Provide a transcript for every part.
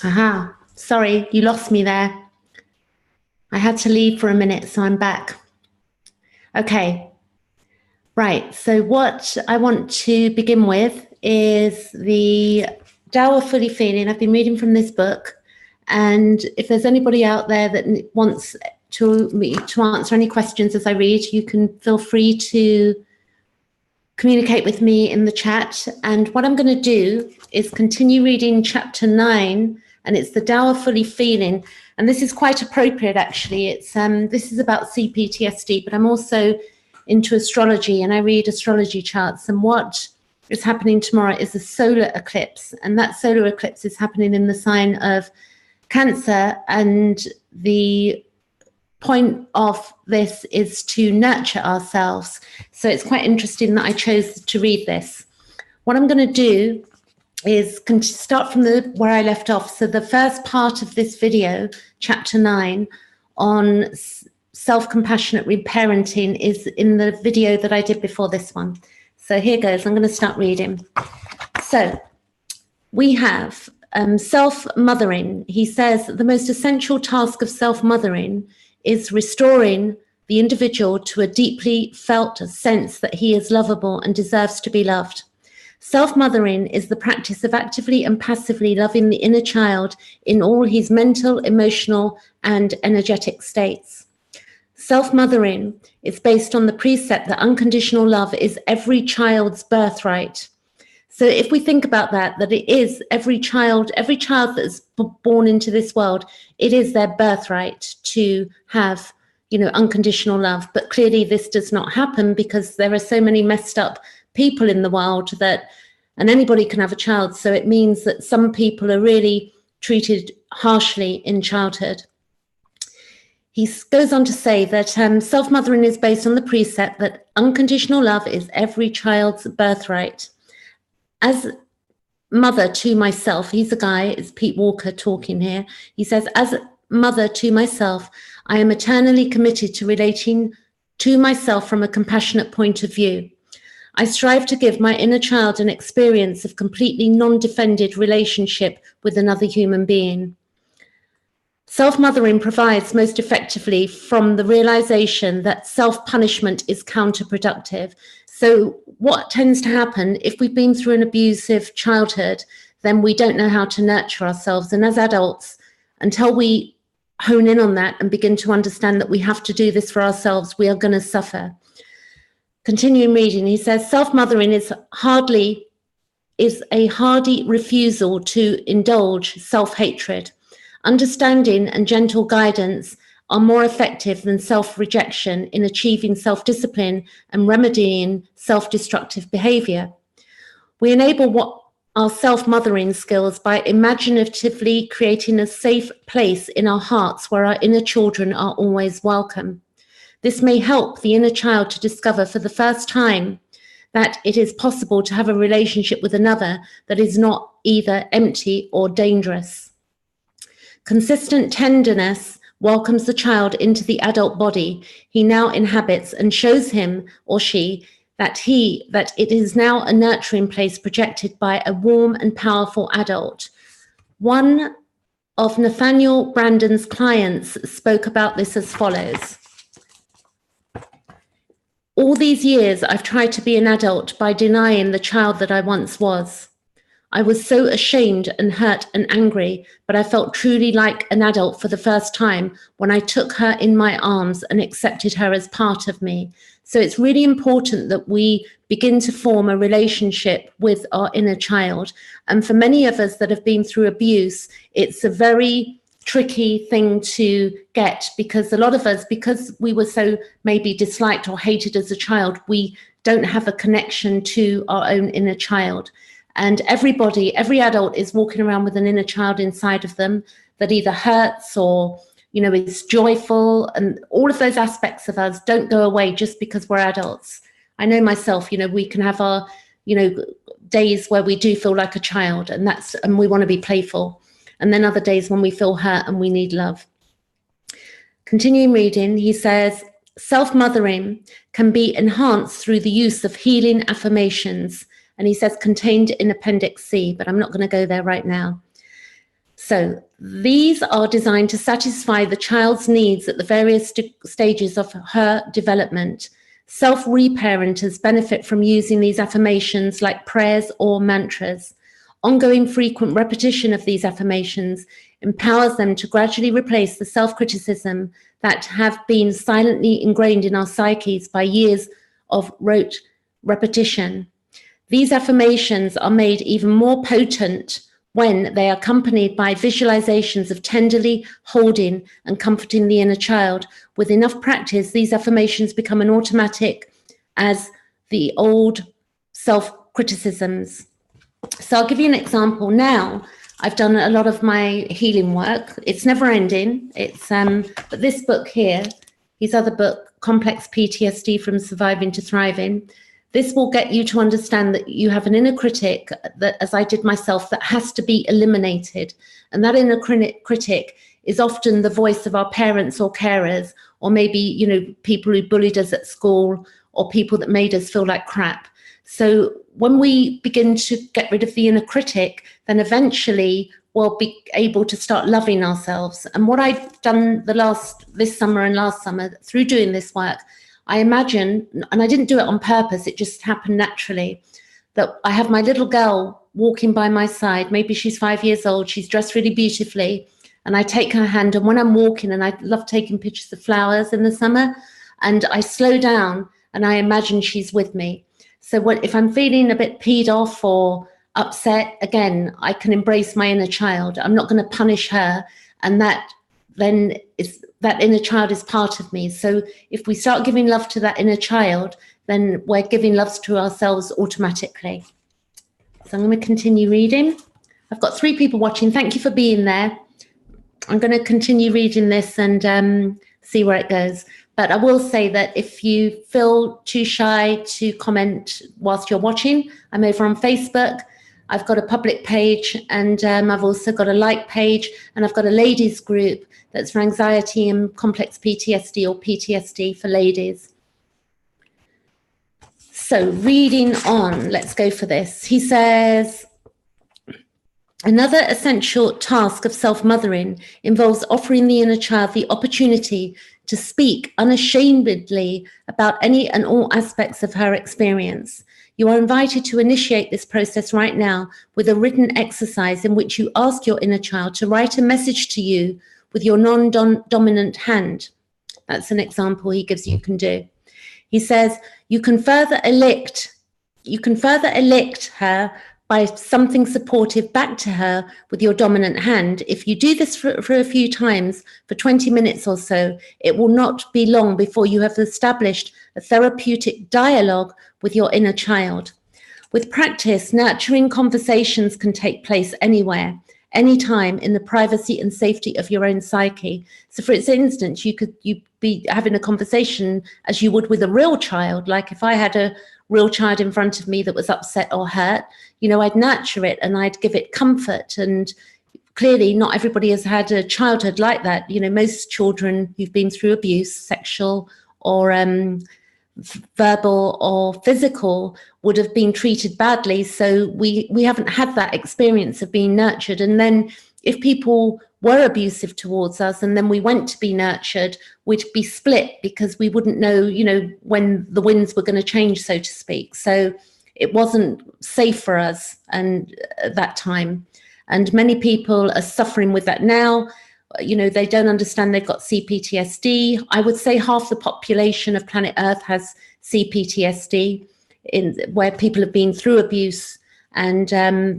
Aha, sorry, you lost me there. I had to leave for a minute, so I'm back. Okay, right, so what I want to begin with is the Tao of Fully Feeling. I've been reading from this book, and if there's anybody out there that wants me to answer any questions as I read, you can feel free to communicate with me in the chat. And what I'm going to do is continue reading chapter 9, and it's the Tao of Fully Feeling. And this is quite appropriate, actually. It's this is about CPTSD, but I'm also into astrology, and I read astrology charts. And what is happening tomorrow is a solar eclipse, and that solar eclipse is happening in the sign of Cancer, and the point of this is to nurture ourselves. So it's quite interesting that I chose to read this. What I'm going to do is start from where I left off. So the first part of this video, chapter 9, on Self Compassionate Reparenting, is in the video that I did before this one. So here goes. I'm going to start reading. So we have self-mothering. He says the most essential task of self-mothering is restoring the individual to a deeply felt sense that he is lovable and deserves to be loved. Self-mothering is the practice of actively and passively loving the inner child in all his mental, emotional, and energetic states. Self-mothering is based on the precept that unconditional love is every child's birthright. So if we think about that it is every child that's born into this world, it is their birthright to have, unconditional love. But clearly this does not happen because there are so many messed up people in the world and anybody can have a child. So it means that some people are really treated harshly in childhood. He goes on to say that self-mothering is based on the precept that unconditional love is every child's birthright. As mother to myself, he's a guy, it's Pete Walker talking here. He says, as mother to myself, I am eternally committed to relating to myself from a compassionate point of view. I strive to give my inner child an experience of completely non-defended relationship with another human being. Self-mothering provides most effectively from the realization that self-punishment is counterproductive. So what tends to happen if we've been through an abusive childhood, then we don't know how to nurture ourselves. And as adults, until we hone in on that and begin to understand that we have to do this for ourselves, we are going to suffer. Continuing reading, he says, self-mothering is a hardy refusal to indulge self-hatred. Understanding and gentle guidance are more effective than self-rejection in achieving self-discipline and remedying self-destructive behavior. We enable our self-mothering skills by imaginatively creating a safe place in our hearts where our inner children are always welcome. This may help the inner child to discover for the first time that it is possible to have a relationship with another that is not either empty or dangerous. Consistent tenderness welcomes the child into the adult body he now inhabits and shows him or she that it is now a nurturing place projected by a warm and powerful adult. One of Nathaniel Brandon's clients spoke about this as follows. All these years, I've tried to be an adult by denying the child that I once was. I was so ashamed and hurt and angry, but I felt truly like an adult for the first time when I took her in my arms and accepted her as part of me. So it's really important that we begin to form a relationship with our inner child. And for many of us that have been through abuse, it's a very tricky thing to get, because a lot of us, because we were so maybe disliked or hated as a child, we don't have a connection to our own inner child. And every adult is walking around with an inner child inside of them that either hurts or, is joyful. And all of those aspects of us don't go away just because we're adults. I know myself, we can have our, days where we do feel like a child, and we want to be playful. And then other days when we feel hurt and we need love. Continuing reading, he says, self-mothering can be enhanced through the use of healing affirmations. And he says contained in Appendix C, but I'm not going to go there right now. So these are designed to satisfy the child's needs at the various stages of her development. Self-reparenters benefit from using these affirmations like prayers or mantras. Ongoing frequent repetition of these affirmations empowers them to gradually replace the self-criticism that have been silently ingrained in our psyches by years of rote repetition. These affirmations are made even more potent when they are accompanied by visualizations of tenderly holding and comforting the inner child. With enough practice, these affirmations become an automatic as the old self-criticisms. So I'll give you an example. Now, I've done a lot of my healing work. It's never ending. It's but this book here, his other book, Complex PTSD from Surviving to Thriving, this will get you to understand that you have an inner critic that, as I did myself, that has to be eliminated. And that inner critic is often the voice of our parents or carers, or maybe, you know, people who bullied us at school, or people that made us feel like crap. So when we begin to get rid of the inner critic, then eventually we'll be able to start loving ourselves. And what I've done this summer and last summer through doing this work, I imagine, and I didn't do it on purpose, it just happened naturally, that I have my little girl walking by my side. Maybe she's 5 years old, she's dressed really beautifully, and I take her hand, and when I'm walking, and I love taking pictures of flowers in the summer, and I slow down and I imagine she's with me. So if I'm feeling a bit peed off or upset, again, I can embrace my inner child. I'm not going to punish her, and that inner child is part of me. So if we start giving love to that inner child, then we're giving love to ourselves automatically. So I'm going to continue reading. I've got 3 people watching. Thank you for being there. I'm going to continue reading this and see where it goes. But I will say that if you feel too shy to comment whilst you're watching, I'm over on Facebook. I've got a public page, and I've also got a like page, and I've got a ladies group that's for anxiety and complex PTSD, or PTSD for ladies. So reading on, let's go for this. He says, another essential task of self-mothering involves offering the inner child the opportunity to speak unashamedly about any and all aspects of her experience. You are invited to initiate this process right now with a written exercise in which you ask your inner child to write a message to you with your non-dominant hand. That's an example he gives you can do. He says, you can further elect her by something supportive back to her with your dominant hand. If you do this for a few times, for 20 minutes or so, it will not be long before you have established a therapeutic dialogue with your inner child. With practice, nurturing conversations can take place anywhere, anytime, in the privacy and safety of your own psyche. So for instance, you'd be having a conversation as you would with a real child. Like if I had a real child in front of me that was upset or hurt, you know, I'd nurture it and I'd give it comfort. And clearly not everybody has had a childhood like that. You know, most children who've been through abuse, sexual or verbal or physical, would have been treated badly. So we haven't had that experience of being nurtured. And then if people were abusive towards us and then we went to be nurtured, we'd be split because we wouldn't know, you know, when the winds were going to change, so to speak. So it wasn't safe for us and at that time. And many people are suffering with that now. You know, they don't understand they've got CPTSD. I would say half the population of planet Earth has CPTSD, where people have been through abuse and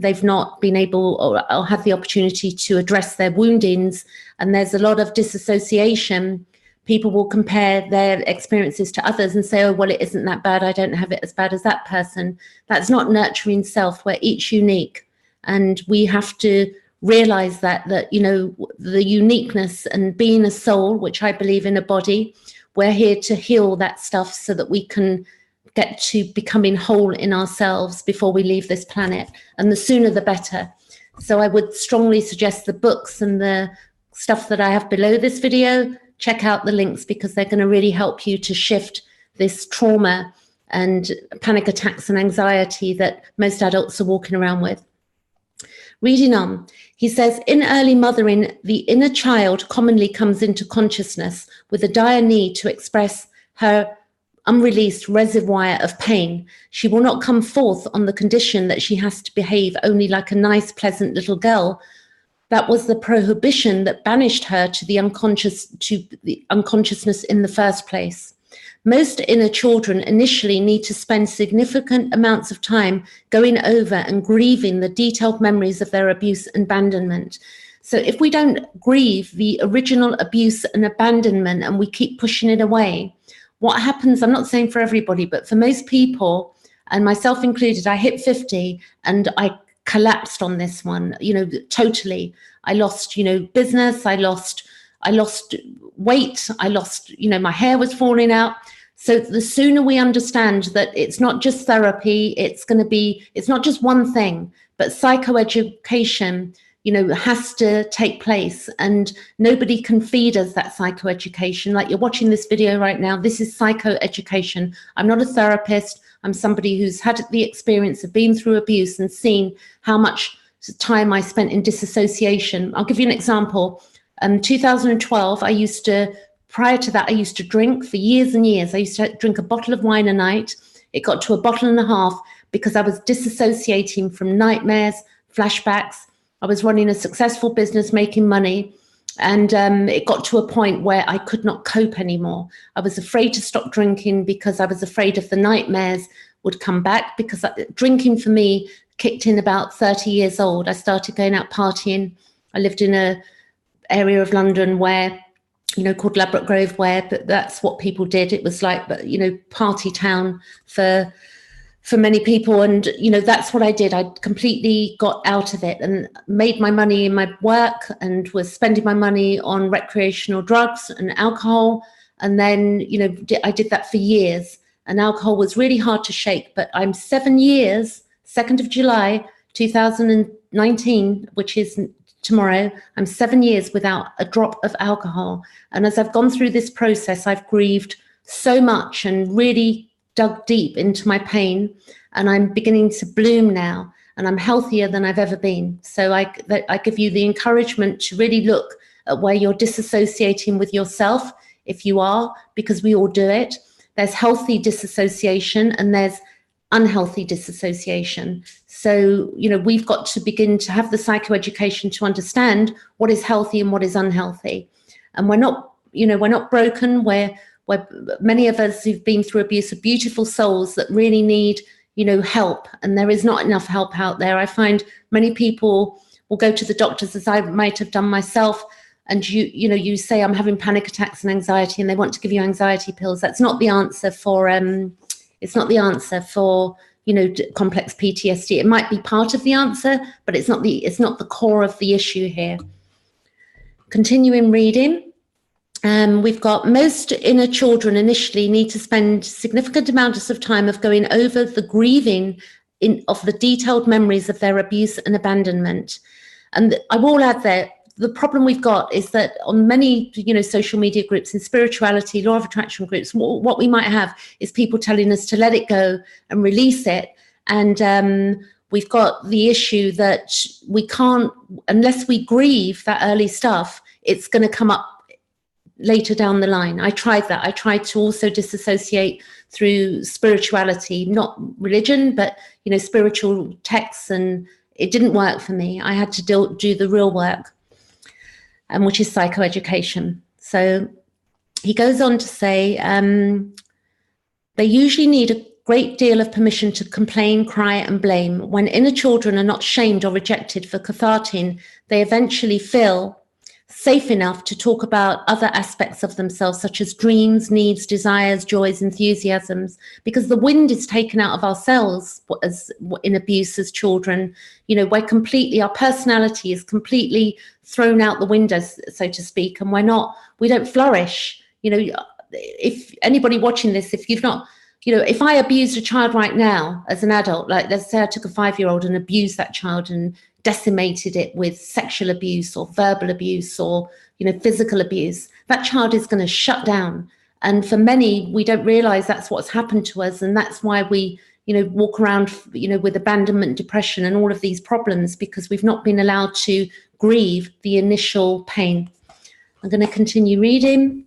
they've not been able or have the opportunity to address their woundings. And there's a lot of disassociation. People will compare their experiences to others and say, oh, well, it isn't that bad. I don't have it as bad as that person. That's not nurturing self. We're each unique. And we have to realize that, you know, the uniqueness and being a soul, which I believe in a body, we're here to heal that stuff so that we can get to becoming whole in ourselves before we leave this planet. And the sooner the better. So I would strongly suggest the books and the stuff that I have below this video. Check out the links because they're going to really help you to shift this trauma and panic attacks and anxiety that most adults are walking around with. Reading on, he says, in early mothering, the inner child commonly comes into consciousness with a dire need to express her unreleased reservoir of pain. She will not come forth on the condition that she has to behave only like a nice, pleasant little girl. That was the prohibition that banished her to the unconsciousness in the first place. Most inner children initially need to spend significant amounts of time going over and grieving the detailed memories of their abuse and abandonment. So if we don't grieve the original abuse and abandonment and we keep pushing it away, what happens, I'm not saying for everybody, but for most people, and myself included, I hit 50 and I collapsed on this one, totally. I lost, business, I lost weight, I lost, my hair was falling out. So the sooner we understand that it's not just therapy, it's not just one thing, but psychoeducation, has to take place, and nobody can feed us that psychoeducation. Like you're watching this video right now, this is psychoeducation. I'm not a therapist. I'm somebody who's had the experience of being through abuse and seen how much time I spent in disassociation. I'll give you an example. 2012, prior to that, I used to drink for years and years. I used to drink a bottle of wine a night. It got to a bottle and a half because I was disassociating from nightmares, flashbacks. I was running a successful business, making money. And it got to a point where I could not cope anymore. I was afraid to stop drinking because I was afraid of the nightmares would come back, because drinking for me kicked in about 30 years old. I started going out partying. I lived in a area of London where, called Ladbroke Grove, where that's what people did. It was like, party town for many people. And, that's what I did. I completely got out of it and made my money in my work and was spending my money on recreational drugs and alcohol. And then, I did that for years, and alcohol was really hard to shake. But I'm 7 years, 2nd of July, 2019, which is tomorrow, I'm 7 years without a drop of alcohol. And as I've gone through this process, I've grieved so much and really dug deep into my pain, and I'm beginning to bloom now, and I'm healthier than I've ever been. So I give you the encouragement to really look at where you're disassociating with yourself, if you are, because we all do it. There's healthy disassociation and there's unhealthy disassociation. So, we've got to begin to have the psychoeducation to understand what is healthy and what is unhealthy. And we're not broken. We're many of us who've been through abuse are beautiful souls that really need, help. And there is not enough help out there. I find many people will go to the doctors, as I might have done myself, and you say, I'm having panic attacks and anxiety, and they want to give you anxiety pills. That's not the answer for complex PTSD. It might be part of the answer, but it's not the core of the issue here. Continuing reading. We've got, most inner children initially need to spend significant amounts of time of going over the grieving of the detailed memories of their abuse and abandonment. And I will add there, the problem we've got is that on many, social media groups and spirituality, law of attraction groups, what we might have is people telling us to let it go and release it. And we've got the issue that we can't, unless we grieve that early stuff, it's going to come up later down the line. I tried that. I tried to also disassociate through spirituality, not religion, but, spiritual texts, and it didn't work for me. I had to do the real work, which is psychoeducation. So he goes on to say, they usually need a great deal of permission to complain, cry, and blame. When inner children are not shamed or rejected for catharting, they eventually feel safe enough to talk about other aspects of themselves, such as dreams, needs, desires, joys, enthusiasms, because the wind is taken out of ourselves as in abuse as children. Our personality is completely thrown out the window, so to speak, and we don't flourish. If anybody watching this, if you've not, if I abused a child right now as an adult, like let's say I took a 5-year-old and abused that child and decimated it with sexual abuse or verbal abuse or, physical abuse, that child is going to shut down. And for many, we don't realize that's what's happened to us. And that's why we walk around, with abandonment, depression, and all of these problems because we've not been allowed to grieve the initial pain. I'm going to continue reading.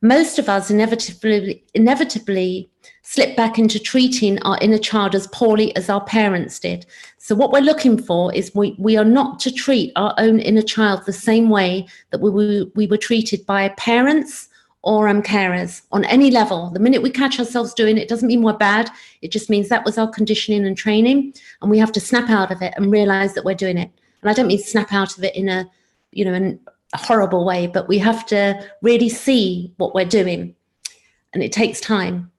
Most of us inevitably slip back into treating our inner child as poorly as our parents did. So what we're looking for is we are not to treat our own inner child the same way that we were treated by parents or carers on any level. The minute we catch ourselves doing it, it doesn't mean we're bad. It just means that was our conditioning and training, and we have to snap out of it and realize that we're doing it. And I don't mean snap out of it in a horrible way, but we have to really see what we're doing, and it takes time.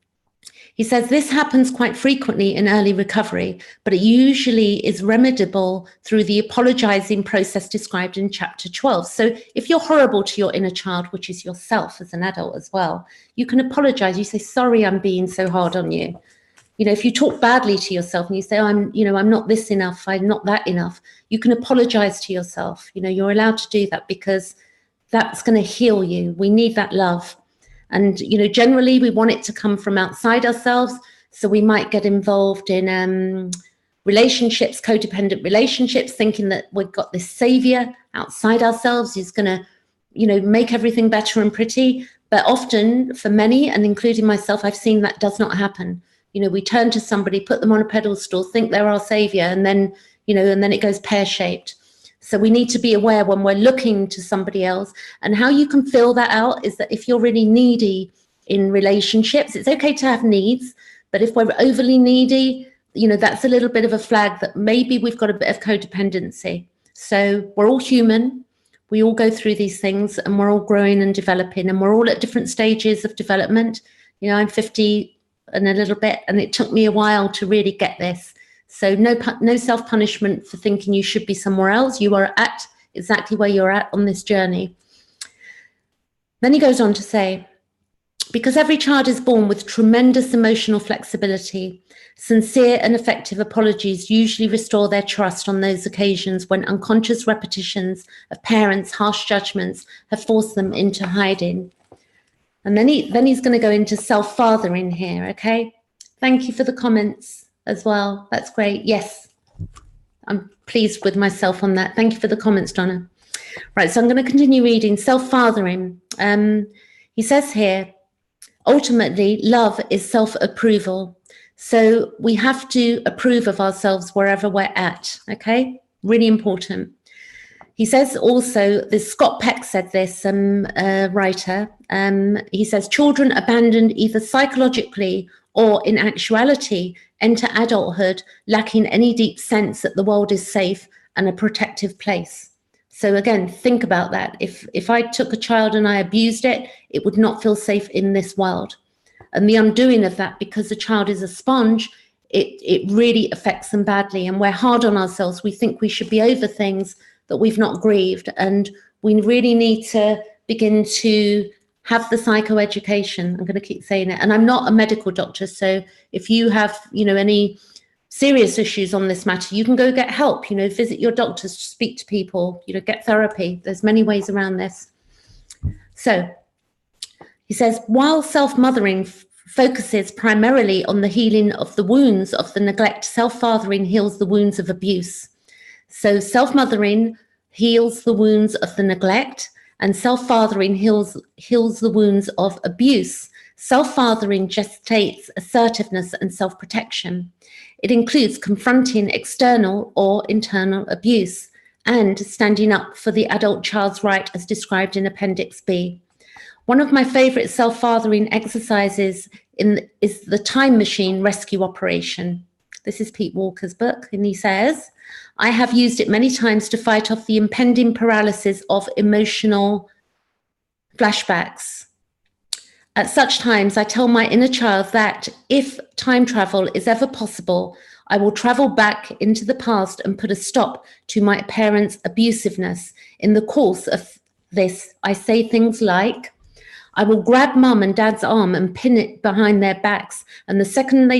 He says this happens quite frequently in early recovery, but it usually is remediable through the apologizing process described in chapter 12. So if you're horrible to your inner child, which is yourself as an adult as well, you can apologize. You say, sorry, I'm being so hard on you. If you talk badly to yourself and you say, I'm not this enough, I'm not that enough, you can apologize to yourself. You're allowed to do that because that's going to heal you. We need that love. And, generally we want it to come from outside ourselves. So we might get involved in relationships, codependent relationships, thinking that we've got this savior outside ourselves who's going to, make everything better and pretty. But often for many, and including myself, I've seen that does not happen. We turn to somebody, put them on a pedestal, think they're our savior, and then, and then it goes pear-shaped. So we need to be aware when we're looking to somebody else. And how you can fill that out is that if you're really needy in relationships, it's okay to have needs, but if we're overly needy, that's a little bit of a flag that maybe we've got a bit of codependency. So we're all human. We all go through these things, and we're all growing and developing, and we're all at different stages of development. I'm 50 and a little bit, and it took me a while to really get this. So no self-punishment for thinking you should be somewhere else. You are at exactly where you're at on this journey. Then he goes on to say, because every child is born with tremendous emotional flexibility, sincere and effective apologies usually restore their trust on those occasions when unconscious repetitions of parents' harsh judgments have forced them into hiding. And then he's going to go into self-fathering here, okay? Thank you for the comments as well. That's great. Yes, I'm pleased with myself on that. Thank you for the comments, Donna. Right, so I'm going to continue reading. Self-fathering. He says here, ultimately, love is self-approval. So we have to approve of ourselves wherever we're at, okay? Really important. He says also, this Scott Peck said this, writer, he says, children abandoned either psychologically or in actuality enter adulthood lacking any deep sense that the world is safe and a protective place. So again, think about that. If I took a child and I abused it, it would not feel safe in this world. And the undoing of that, because the child is a sponge, it really affects them badly. And we're hard on ourselves. We think we should be over things that we've not grieved. And we really need to begin to have the psychoeducation. I'm going to keep saying it. And I'm not a medical doctor. So if you have, any serious issues on this matter, you can go get help, visit your doctors, speak to people, get therapy. There's many ways around this. So he says, while self-mothering focuses primarily on the healing of the wounds of the neglect, self-fathering heals the wounds of abuse. So self-mothering heals the wounds of the neglect, and self-fathering heals the wounds of abuse. Self-fathering gestates assertiveness and self-protection. It includes confronting external or internal abuse and standing up for the adult child's right as described in Appendix B. One of my favorite self-fathering exercises is the time machine rescue operation. This is Pete Walker's book, and he says, I have used it many times to fight off the impending paralysis of emotional flashbacks. At such times, I tell my inner child that if time travel is ever possible, I will travel back into the past and put a stop to my parents' abusiveness. In the course of this, I say things like, I will grab mum and dad's arm and pin it behind their backs, and the second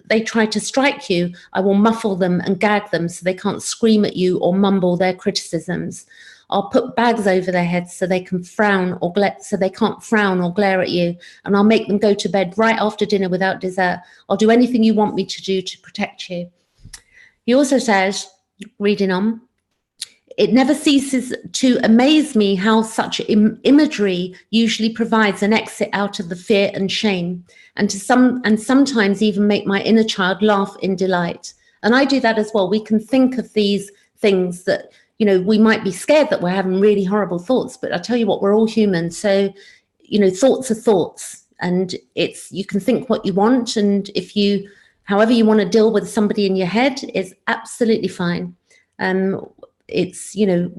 they try to strike you, I will muffle them and gag them so they can't scream at you or mumble their criticisms. I'll put bags over their heads so they can frown or so they can't frown or glare at you. And I'll make them go to bed right after dinner without dessert. I'll do anything you want me to do to protect you. He also says, reading on, it never ceases to amaze me how such imagery usually provides an exit out of the fear and shame, and sometimes even make my inner child laugh in delight. And I do that as well. We can think of these things that, you know, we might be scared that we're having really horrible thoughts, but I tell you what, we're all human. So, you know, thoughts are thoughts, and you can think what you want. And however you want to deal with somebody in your head is absolutely fine. It's, you know,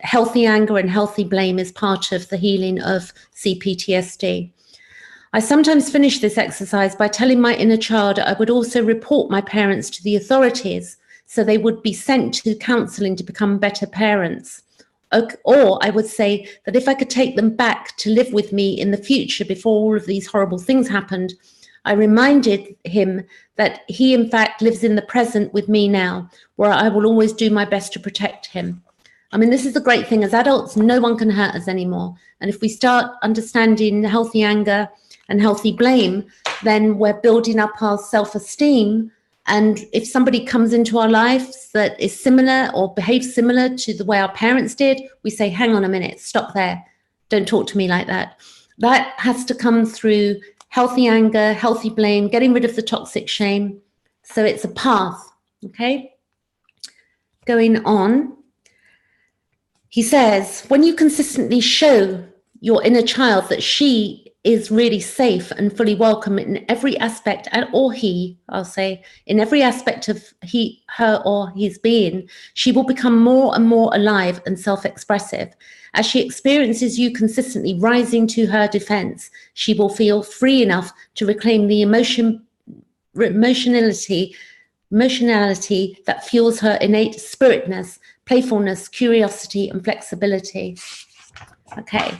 healthy anger and healthy blame is part of the healing of CPTSD. I sometimes finish this exercise by telling my inner child I would also report my parents to the authorities so they would be sent to counselling to become better parents. Or I would say that if I could take them back to live with me in the future before all of these horrible things happened, I reminded him that he, in fact, lives in the present with me now, where I will always do my best to protect him. I mean, this is the great thing. As adults, no one can hurt us anymore. And if we start understanding healthy anger and healthy blame, then we're building up our self-esteem. And if somebody comes into our lives that is similar or behaves similar to the way our parents did, we say, hang on a minute, stop there. Don't talk to me like that. That has to come through healthy anger, healthy blame, getting rid of the toxic shame. So it's a path, okay? Going on, he says, when you consistently show your inner child that she is really safe and fully welcome in every aspect, or he, I'll say, in every aspect of her or his being, she will become more and more alive and self-expressive. As she experiences you consistently rising to her defense, she will feel free enough to reclaim the emotionality that fuels her innate spiritness, playfulness, curiosity, and flexibility. Okay,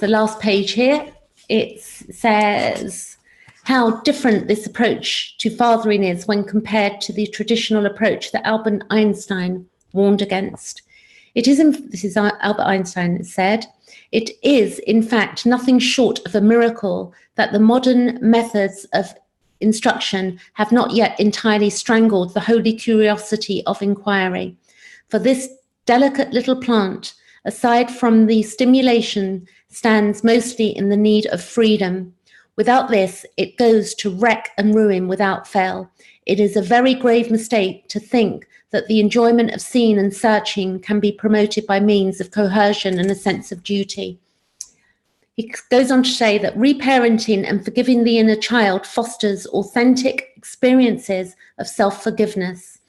the last page here, it says how different this approach to fathering is when compared to the traditional approach that Albert Einstein warned against. This is Albert Einstein said, it is, in fact, nothing short of a miracle that the modern methods of instruction have not yet entirely strangled the holy curiosity of inquiry. For this delicate little plant, aside from the stimulation, stands mostly in the need of freedom. Without this, it goes to wreck and ruin without fail. It is a very grave mistake to think that the enjoyment of seeing and searching can be promoted by means of coercion and a sense of duty. He goes on to say that reparenting and forgiving the inner child fosters authentic experiences of self-forgiveness.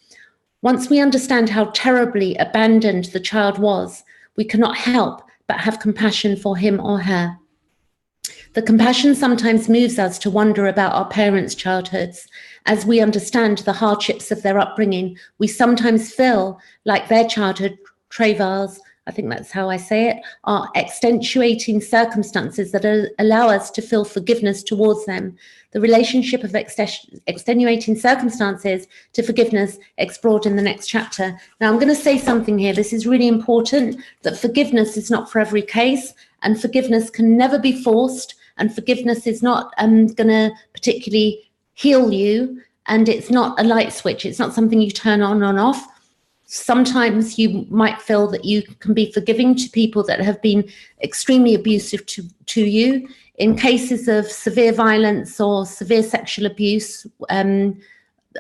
Once we understand how terribly abandoned the child was, we cannot help but have compassion for him or her. The compassion sometimes moves us to wonder about our parents' childhoods. As we understand the hardships of their upbringing, we sometimes feel like their childhood travails, I think that's how I say it, are extenuating circumstances that allow us to feel forgiveness towards them. The relationship of extenuating circumstances to forgiveness explored in the next chapter. Now, I'm going to say something here. This is really important, that forgiveness is not for every case, and forgiveness can never be forced, and forgiveness is not going to particularly heal you, and it's not a light switch. It's not something you turn on and off. Sometimes you might feel that you can be forgiving to people that have been extremely abusive to you. In cases of severe violence or severe sexual abuse,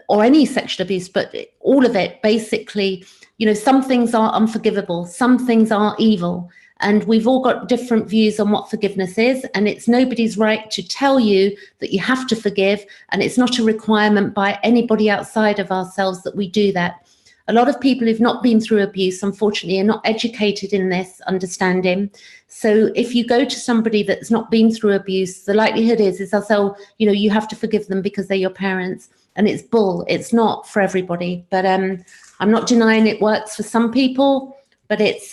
or any sexual abuse, but all of it, basically, you know, some things are unforgivable, some things are evil. And we've all got different views on what forgiveness is, and it's nobody's right to tell you that you have to forgive, and it's not a requirement by anybody outside of ourselves that we do that. A lot of people who've not been through abuse, unfortunately, are not educated in this understanding. So if you go to somebody that's not been through abuse, the likelihood is they'll say, oh, you know, you have to forgive them because they're your parents. And it's bull. It's not for everybody. But I'm not denying it works for some people, but it's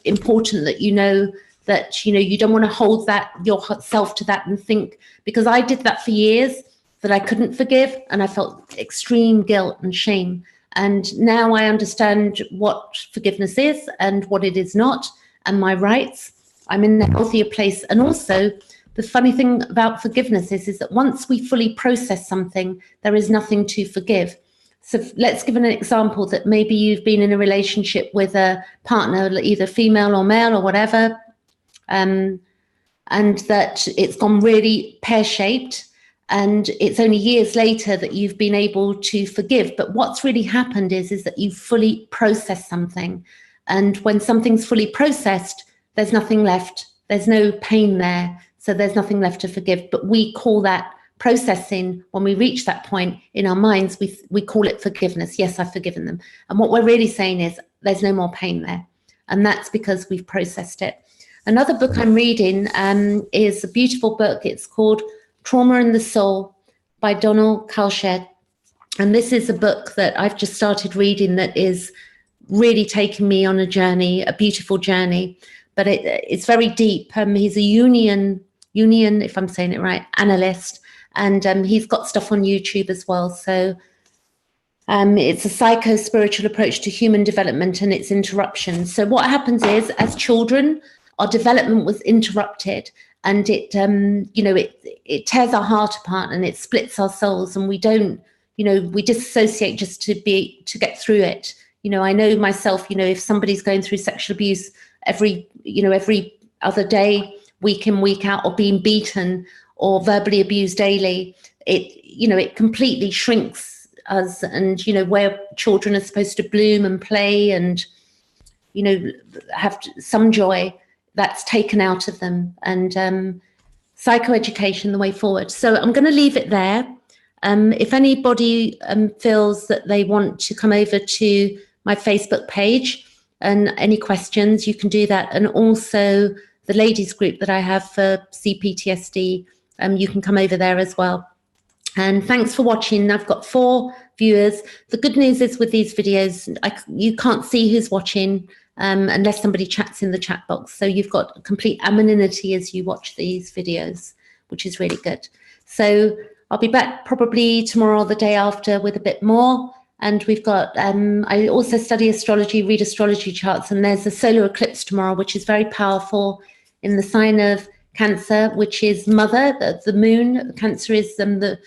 important that you know that, you know, you don't want to hold that yourself to that and think, because I did that for years, that I couldn't forgive, and I felt extreme guilt and shame. And now I understand what forgiveness is and what it is not, and my rights. I'm in a healthier place. And also, the funny thing about forgiveness is that once we fully process something, there is nothing to forgive. So let's give an example that maybe you've been in a relationship with a partner, either female or male or whatever, and that it's gone really pear-shaped, and it's only years later that you've been able to forgive. But what's really happened is that you've fully processed something. And when something's fully processed, there's nothing left. There's no pain there. So there's nothing left to forgive. But we call that processing. When we reach that point in our minds, we call it forgiveness. Yes, I've forgiven them. And what we're really saying is there's no more pain there. And that's because we've processed it. Another book I'm reading is a beautiful book. It's called Trauma in the Soul by Donald Kalshed. And this is a book that I've just started reading that is really taking me on a journey, a beautiful journey. But it's very deep. He's a union, if I'm saying it right, analyst. And he's got stuff on YouTube as well. So it's a psycho-spiritual approach to human development and its interruptions. So what happens is, as children, our development was interrupted, and it tears our heart apart and it splits our souls, and we don't, we disassociate just to get through it. I know myself, if somebody's going through sexual abuse every other day, week in, week out, or being beaten or verbally abused daily, it completely shrinks us. And, where children are supposed to bloom and play and, have some joy, that's taken out of them. And psychoeducation, the way forward. So I'm going to leave it there. If anybody feels that they want to come over to my Facebook page and any questions, you can do that. And also the ladies group that I have for CPTSD, you can come over there as well. And thanks for watching. I've got 4 viewers. The good news is with these videos, you can't see who's watching unless somebody chats in the chat box. So you've got complete anonymity as you watch these videos, which is really good. So I'll be back probably tomorrow or the day after with a bit more. And we've got, I also study astrology, read astrology charts, and there's a solar eclipse tomorrow, which is very powerful in the sign of Cancer, which is mother, the moon. Cancer is to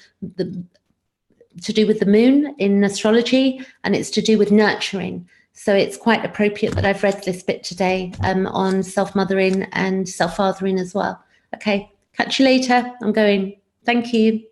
do with the moon in astrology, and it's to do with nurturing. So it's quite appropriate that I've read this bit today on self-mothering and self-fathering as well. Okay, catch you later. I'm going. Thank you.